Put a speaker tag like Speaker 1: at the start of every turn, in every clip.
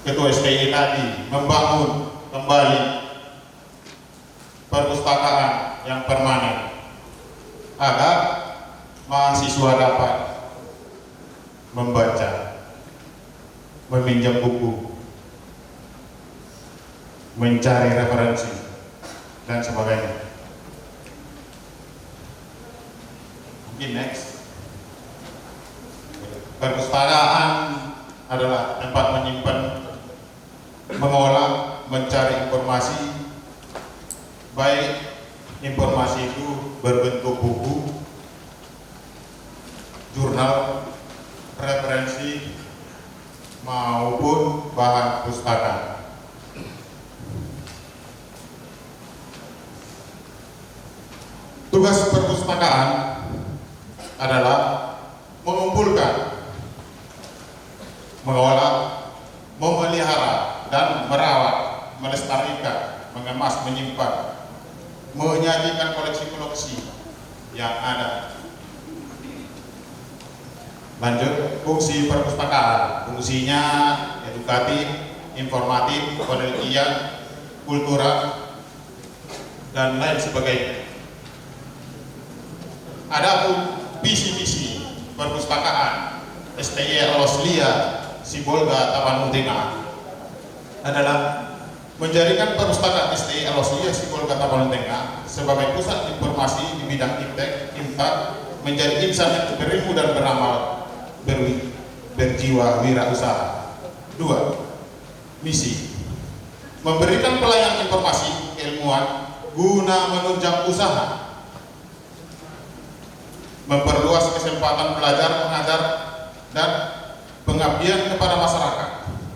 Speaker 1: Ketua STI tadi membangun kembali perpustakaan yang permanen agar mahasiswa dapat membaca, meminjam buku, mencari referensi, dan sebagainya. Mungkin next. Perpustakaan adalah tempat menyimpan, mengolah, mencari informasi, baik informasi itu berbentuk buku, jurnal, referensi, maupun bahan pustaka. Tugas perpustakaan adalah mengumpulkan, mengolah, memelihara, dan merawat, melestarikan, mengemas, menyimpan, menyajikan koleksi-koleksi yang ada. Lanjut, fungsi perpustakaan. Fungsinya edukatif, informatif, penelitian, kultural, dan lain sebagainya. Adapun visi-misi perpustakaan STI Roslia Sibolga Tapanuli Tengah adalah menjadikan perpustakaan STI Roslia Sibolga Tapanuli Tengah sebagai pusat informasi di bidang iptek, imtak, menjadi insan yang berilmu dan beramal, berjiwa wirausaha. 2. Misi: memberikan pelayanan informasi keilmuan guna menunjang usaha, memperluas kesempatan belajar, mengajar, dan pengabdian kepada masyarakat.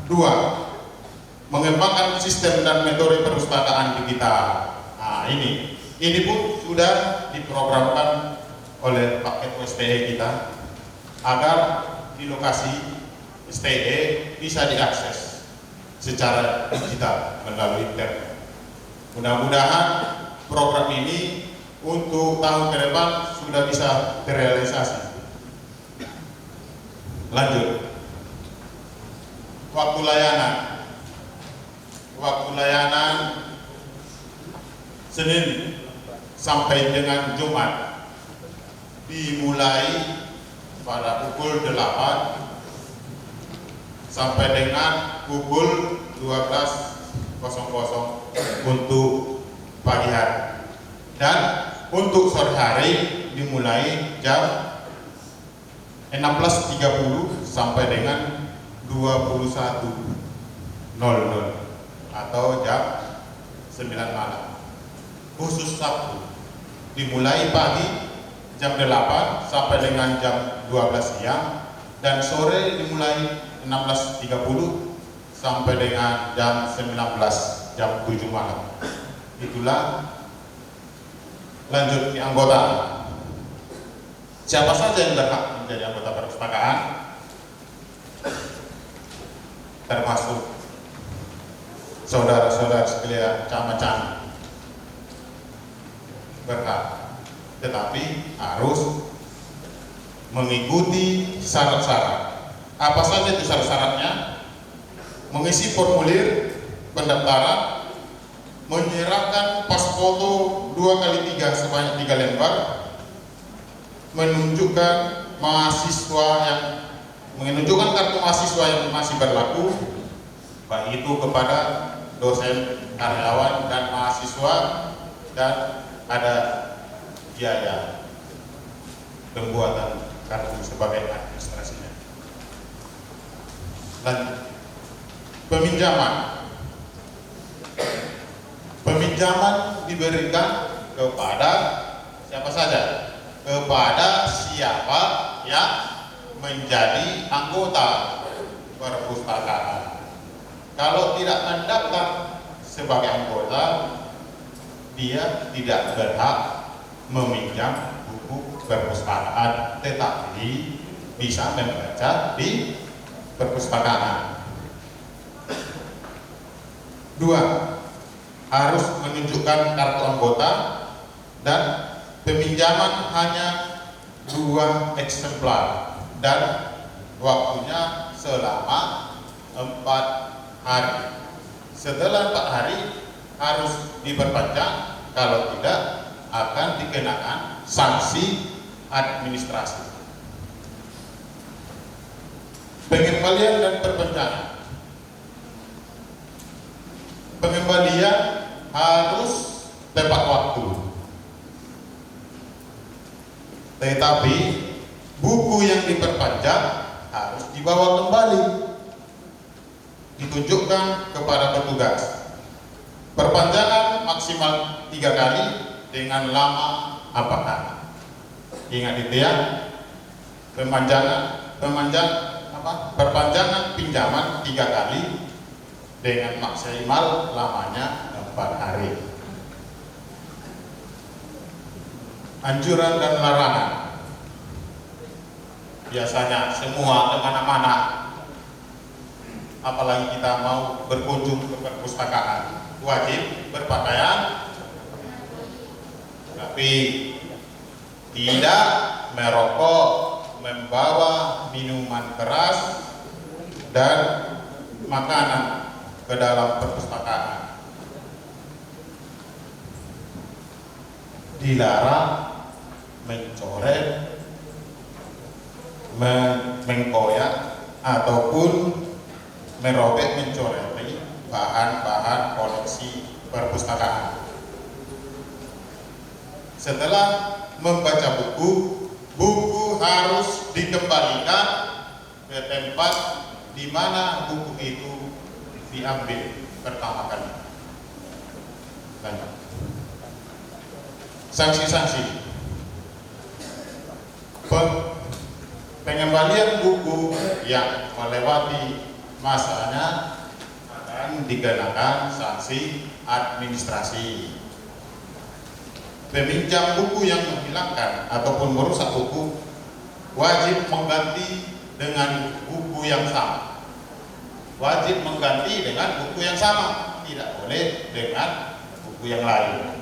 Speaker 1: 2. Mengembangkan sistem dan metode perpustakaan digital. Nah, ini pun sudah diprogramkan oleh paket STE kita agar di lokasi STE bisa diakses secara digital melalui internet. Mudah-mudahan program ini untuk tahun ke depan sudah bisa terrealisasi. Lanjut, waktu layanan. Waktu layanan Senin sampai dengan Jumat dimulai pada pukul 8 sampai dengan pukul 12.00 untuk pagi hari, dan untuk sore hari dimulai jam 16.30 sampai dengan 21.00 atau jam 9 malam. Khusus Sabtu dimulai pagi jam 8 sampai dengan jam 12 siang, dan sore dimulai 16.30 sampai dengan jam 19, jam 7 malam. Itulah. Lanjut di anggota. Siapa saja yang berhak menjadi anggota perpustakaan? Termasuk saudara-saudara sekalian camat-camat berhak, tetapi harus mengikuti syarat-syarat. Apa saja itu syarat-syaratnya? Mengisi formulir pendaftaran, menyerahkan pas foto 2x3 sebanyak 3 lembar, menunjukkan kartu mahasiswa yang masih berlaku, baik itu kepada dosen, karyawan, dan mahasiswa, dan ada biaya pembuatan kartu sebagai administrasinya. Lanjut, peminjaman diberikan kepada siapa saja? Kepada siapa yang menjadi anggota perpustakaan. Kalau tidak mendaftar sebagai anggota, dia tidak berhak meminjam buku perpustakaan, tetapi bisa membaca di perpustakaan. 2. Harus menunjukkan kartu anggota, dan peminjaman hanya 2 eksemplar, dan waktunya selama 4 hari. Setelah 4 hari harus diperpanjang, kalau tidak akan dikenakan sanksi administrasi. Pengembalian dan perpanjangan. Pengembalian harus tepat waktu, tetapi buku yang diperpanjang harus dibawa kembali, ditunjukkan kepada petugas. Perpanjangan maksimal 3 kali dengan lama apakah. Ingat itu ya, perpanjangan pinjaman 3 kali dengan maksimal lamanya 4 hari. Anjuran dan larangan. Biasanya semua kemana-mana, apalagi kita mau berkunjung ke perpustakaan, wajib berpakaian rapi, tidak merokok, membawa minuman keras dan makanan ke dalam perpustakaan. Dilarang mencoret, mengkoyak ataupun merobek, mencoreti bahan-bahan koleksi perpustakaan. Setelah membaca buku harus dikembalikan ke tempat di mana buku itu diambil pertama kali. Lanjut. Sanksi-sanksi. Pengembalian buku yang melewati masanya akan dikenakan sanksi administrasi. Peminjam buku yang menghilangkan ataupun merusak buku wajib mengganti dengan buku yang sama. Wajib mengganti dengan buku yang sama, tidak boleh dengan buku yang lain.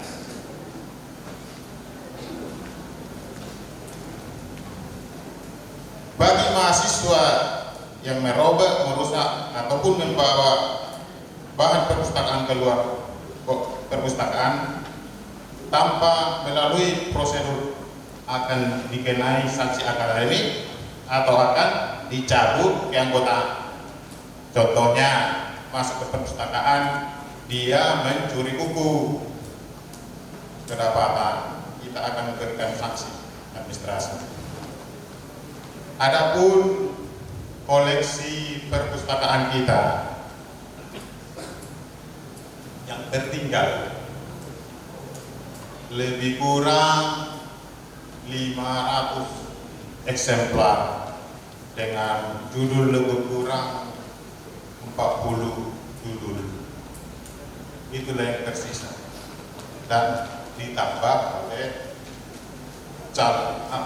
Speaker 1: Bagi mahasiswa yang merobek, merusak ataupun membawa bahan perpustakaan keluar perpustakaan tanpa melalui prosedur akan dikenai sanksi akademik atau akan dicabut keanggotaan. Contohnya, masuk ke perpustakaan, dia mencuri buku, kedapatan, kita akan memberikan sanksi administrasi. Adapun koleksi perpustakaan kita yang tertinggal lebih kurang 500 eksemplar dengan judul lebih kurang 40 judul. Itulah yang tersisa dan ditambah oleh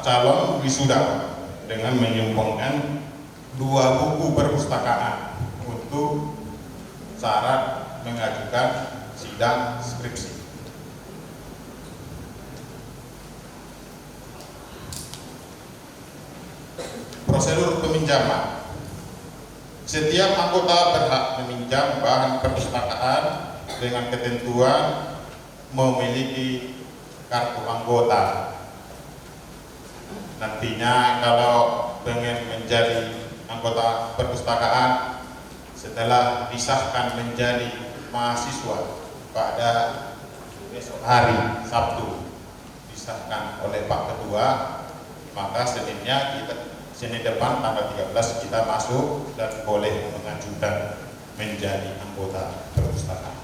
Speaker 1: calon wisuda dengan menyumbangkan 2 buku perpustakaan untuk syarat mengajukan sidang skripsi. Prosedur peminjaman. Setiap anggota berhak meminjam bahan perpustakaan dengan ketentuan memiliki kartu anggota. Nantinya kalau pengen menjadi anggota perpustakaan setelah disahkan menjadi mahasiswa pada besok hari Sabtu disahkan oleh Pak Ketua, maka Senin depan tanggal 13 kita masuk dan boleh mengajukan menjadi anggota perpustakaan.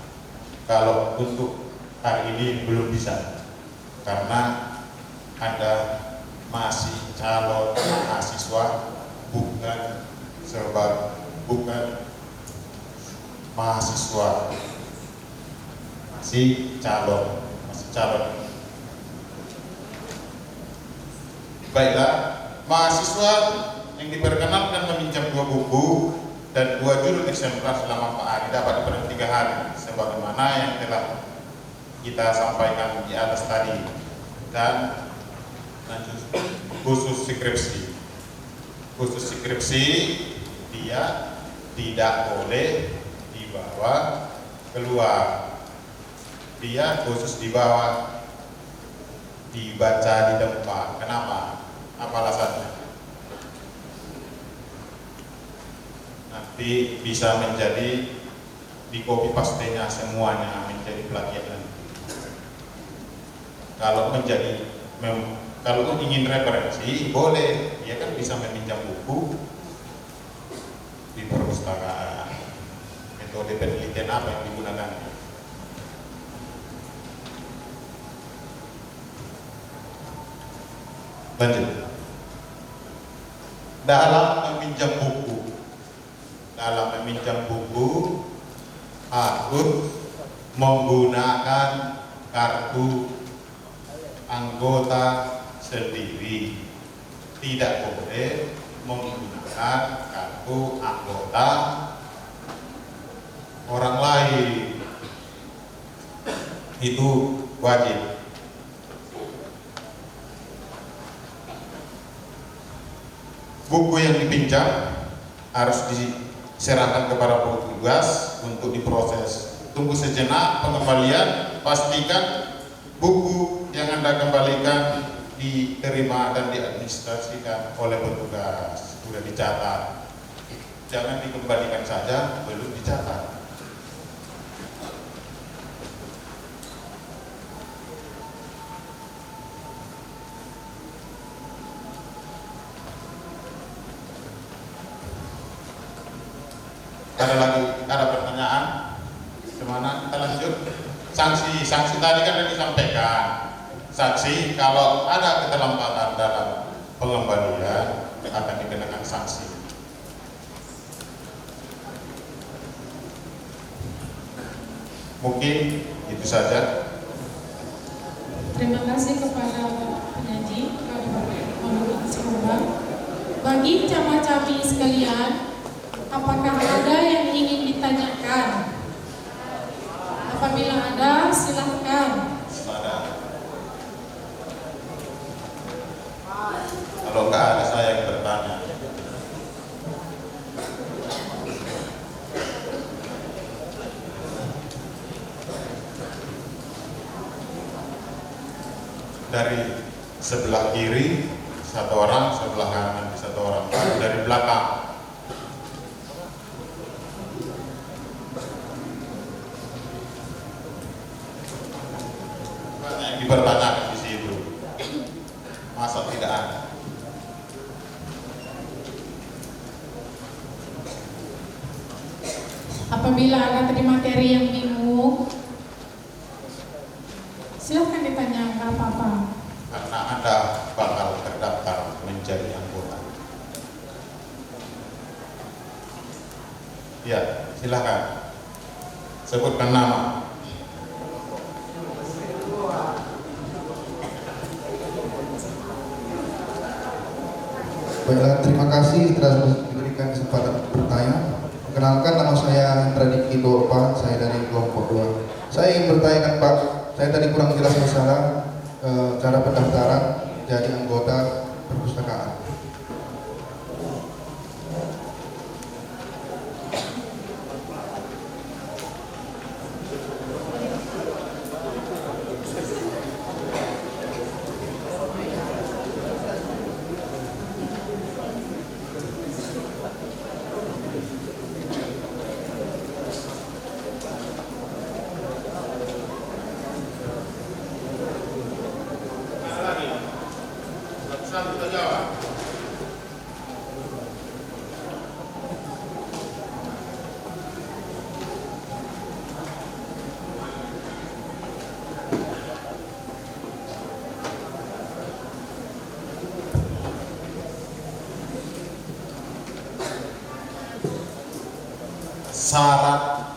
Speaker 1: Kalau untuk hari ini belum bisa karena Anda masih calon mahasiswa, bukan mahasiswa, masih calon. Baiklah, mahasiswa yang diperkenankan meminjam 2 buku dan 2 judul eksemplar selama 4 hari dapat diperoleh 3 hari, sebagaimana yang telah kita sampaikan di atas tadi. Dan lanjut, khusus skripsi dia tidak boleh dibawa keluar. Dia khusus dibawa, dibaca di tempat. Kenapa? Apa alasannya? Nanti bisa menjadi di copy pastenya semuanya menjadi plagiat. Kalau kalau ingin referensi boleh, dia kan bisa meminjam buku di perpustakaan. Metode penelitian apa yang digunakan? Lanjut. Dalam meminjam buku harus menggunakan kartu anggota sendiri, tidak boleh menggunakan kartu anggota orang lain. Itu wajib. Buku yang dipinjam harus diserahkan kepada petugas untuk diproses. Tunggu sejenak pengembalian, pastikan buku yang Anda kembalikan diterima dan diadministrasikan oleh petugas, sudah dicatat. Jangan dikembalikan saja belum dicatat. Ada pertanyaan? Kemana kita lanjut? Sanksi tadi kan sudah disampaikan. Sanksi kalau ada keterlambatan dalam pengembalian akan dikenakan sanksi. Mungkin itu saja.
Speaker 2: Terima kasih kepada penyaji, Bapak Sekembang. Bagi camat-cabi sekalian, apakah ada yang ingin ditanyakan? Apabila ada, silahkan.
Speaker 1: Kalau enggak ada, saya yang bertanya. Dari sebelah kiri satu orang, sebelah kanan satu orang, dari belakang. Banyak yang dipertanyakan di situ. Masa tidak ada?
Speaker 2: Apabila ada tadi materi yang bingung, silahkan ditanya, nggak apa-apa.
Speaker 1: Karena Anda bakal terdaftar menjadi anggota. Ya, silakan. Sebutkan nama.
Speaker 3: Baiklah, terima kasih telah diberikan kesempatan bertanya. Perkenalkan, nama saya Hendra Diki Dorpa, saya dari kelompok 2. Saya ingin bertanyakan Pak, saya tadi kurang jelas masalah cara pendaftaran jadi anggota perpustakaan.
Speaker 1: Syarat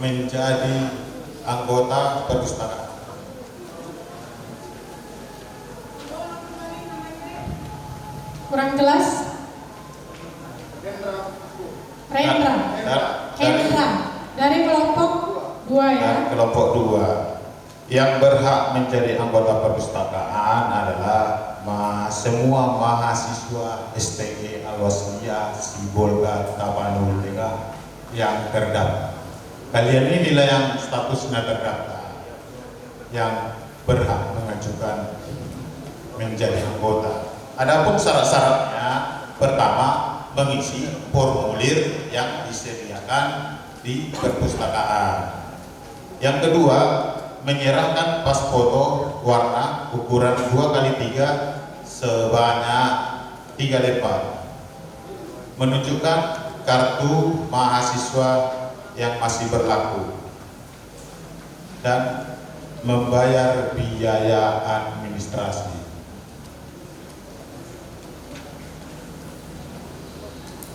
Speaker 1: menjadi anggota perpustakaan.
Speaker 2: Kurang jelas? Rendra. Hendra. Dari kelompok 2 ya?
Speaker 1: Dari kelompok 2. Yang berhak menjadi anggota perpustakaan adalah semua mahasiswa STG Al-Wasliyah Sibolga Tapanuli yang terdaftar. Kalian inilah yang statusnya terdaftar, yang berhak mengajukan menjadi anggota. Adapun syarat-syaratnya, pertama, mengisi formulir yang disediakan di perpustakaan. Yang kedua, menyerahkan pas foto warna ukuran 2x3 sebanyak 3 lembar, menunjukkan kartu mahasiswa yang masih berlaku, dan membayar biaya administrasi.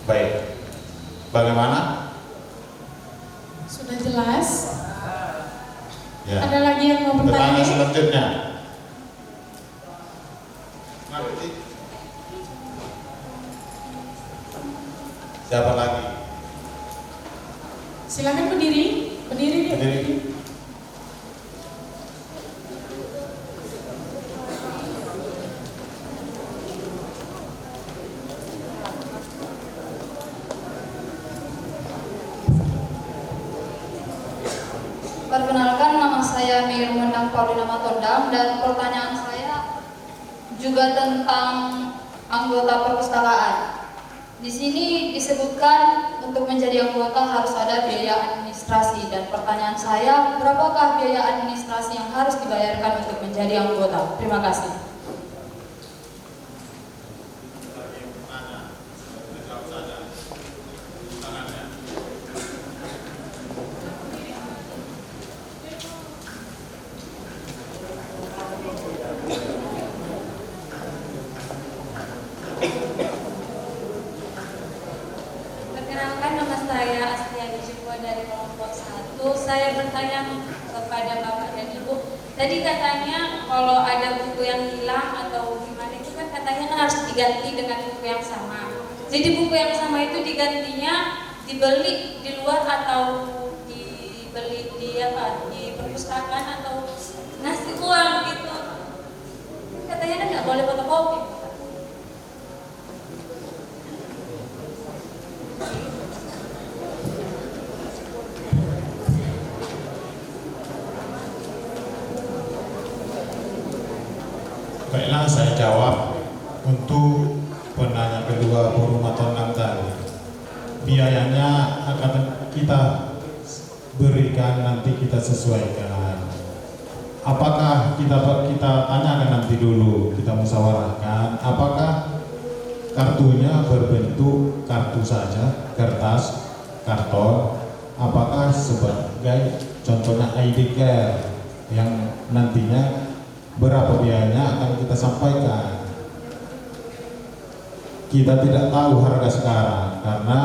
Speaker 1: Baik, bagaimana?
Speaker 2: Sudah jelas?
Speaker 1: Ya.
Speaker 2: Ada lagi yang mau
Speaker 1: Pertanyaan
Speaker 2: bertanya?
Speaker 1: selanjutnya. Siapa lagi?
Speaker 2: Silakan berdiri. Berdiri dia.
Speaker 1: Berdiri.
Speaker 4: Perkenalkan, nama saya Mir Mendang Paulina Matondang, dan pertanyaan saya juga tentang anggota perpustakaan. Di sini disebutkan untuk menjadi anggota harus ada biaya administrasi, dan pertanyaan saya, berapakah biaya administrasi yang harus dibayarkan untuk menjadi anggota? Terima kasih.
Speaker 5: Perkenalkan, nama saya Astiani Jumbo dari kelompok 1. Saya bertanya kepada Bapak dan Ibu. Tadi katanya kalau ada buku yang hilang atau gimana itu kan katanya kan harus diganti dengan buku yang sama. Jadi buku yang sama itu digantinya dibeli di luar atau dibeli di perpustakaan atau ngasih uang gitu. Katanya kan nggak boleh fotokopi.
Speaker 1: Baiklah, saya jawab untuk penanya kedua Forum Matondang tadi. Biayanya akan kita berikan, nanti kita sesuaikan. Apakah kita tanyakan nanti dulu, kita musyawarahkan apakah kartunya berbentuk kartu saja, kertas, karton, apakah sebagai contohnya ID card yang nantinya berapa biayanya akan kita sampaikan. Kita tidak tahu harga sekarang karena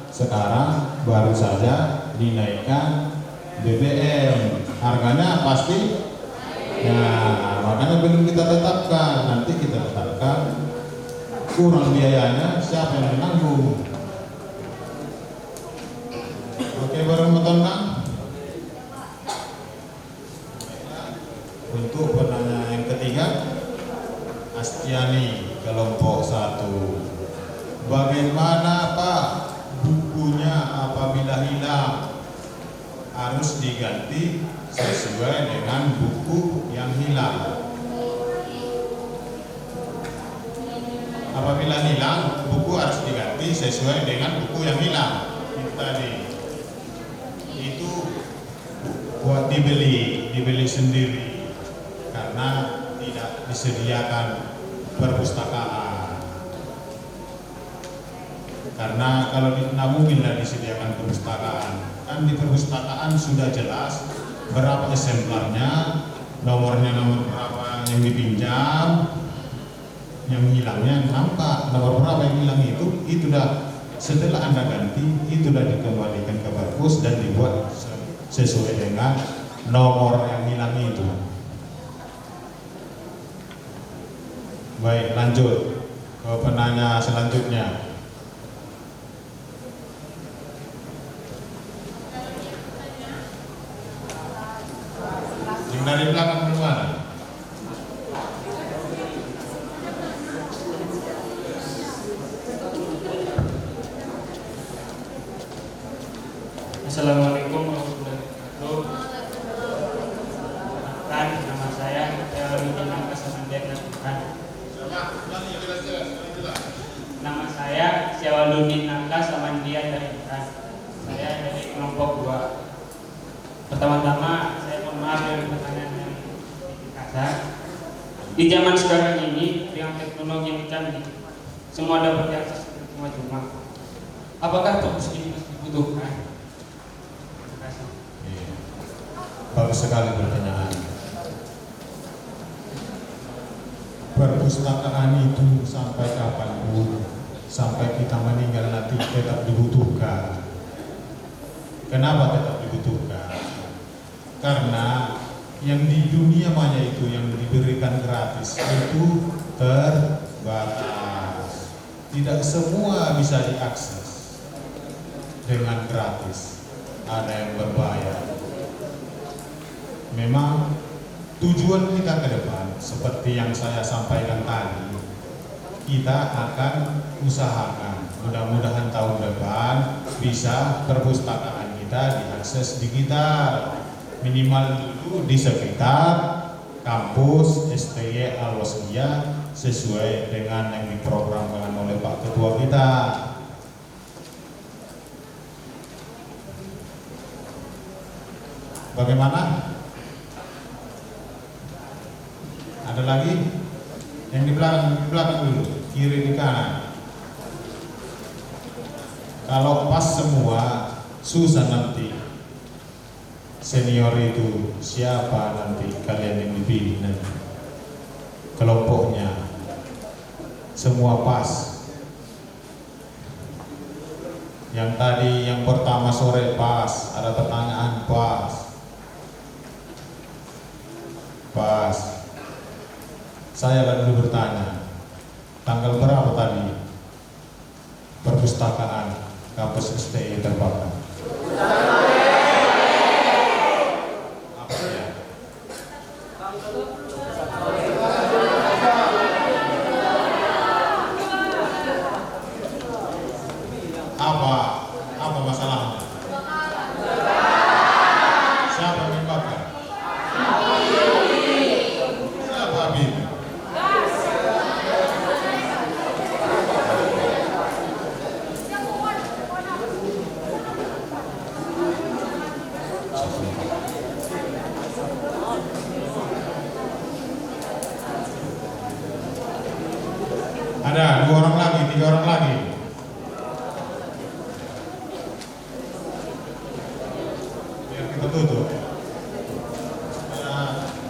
Speaker 1: sekarang baru saja dinaikkan BBM, harganya pasti. Nah, makanya belum kita tetapkan. Nanti kita tetapkan kurang biayanya siapa yang menanggung. Oke, bareng Matondang. Untuk penanya yang ketiga, Astiani, kelompok 1. Bagaimana Pak bukunya apabila hilang? Harus diganti sesuai dengan buku yang hilang. Apabila hilang, buku harus diganti sesuai dengan buku yang hilang. Itu tadi. Itu buat dibeli sendiri. Karena tidak disediakan perpustakaan. Karena kalau mungkin tidak disediakan perpustakaan, kan di perpustakaan sudah jelas berapa eksemplarnya, nomornya nomor berapa yang dipinjam, yang hilangnya nampak nomor berapa yang hilang itu dah setelah Anda ganti itu dah dikembalikan ke perpus dan dibuat sesuai dengan nomor yang hilang itu. Baik, lanjut ke penanya selanjutnya. Yang dari belakang duluan.
Speaker 6: Assalamualaikum warahmatullahi Jawaluddin Naka sama dia dari Iran. Saya dari kelompok 2. Pertama-tama saya mohon maaf dari pertanyaan yang kasar. Di zaman sekarang ini dengan teknologi yang canggih, semua dapat diakses cuma-cuma. Apakah perpus ini masih dibutuhkan? Terima kasih.
Speaker 1: Bagus sekali pertanyaan. Perpustakaan itu sampai kapanpun, sampai kita meninggal nanti tetap dibutuhkan. Kenapa tetap dibutuhkan? Karena yang di dunia maya itu yang diberikan gratis itu terbatas. Tidak semua bisa diakses dengan gratis. Ada yang berbayar. Memang tujuan kita ke depan seperti yang saya sampaikan tadi, kita akan usahakan mudah-mudahan tahun depan bisa perpustakaan kita diakses digital, minimal dulu di sekitar kampus STY Al-Wasliyah sesuai dengan yang diprogramkan oleh Pak Ketua kita. Bagaimana? Ada lagi? Yang di belakang dulu, kiri di kanan. Kalau pas semua, susah nanti. Senior itu siapa nanti kalian yang dipilih nanti? Kelompoknya semua pas. Yang tadi yang pertama sore pas, ada pertanyaan pas. Pas. Saya lalu bertanya, tanggal berapa tadi perpustakaan kampus STI terbakar? Apa ya? Apa masalahnya? Siapa yang membakar? Siapa Habib? Ada 2 orang lagi, 3 orang lagi. Biar kita tutup.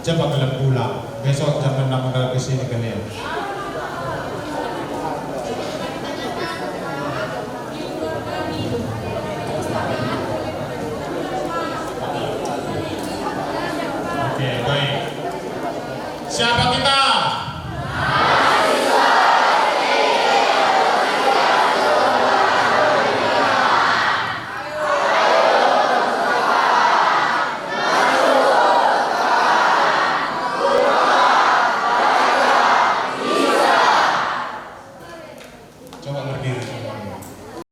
Speaker 1: Cepat kalian pulang. Besok jam 6 udah kesini kalian. Oke, baik. Siapa kita?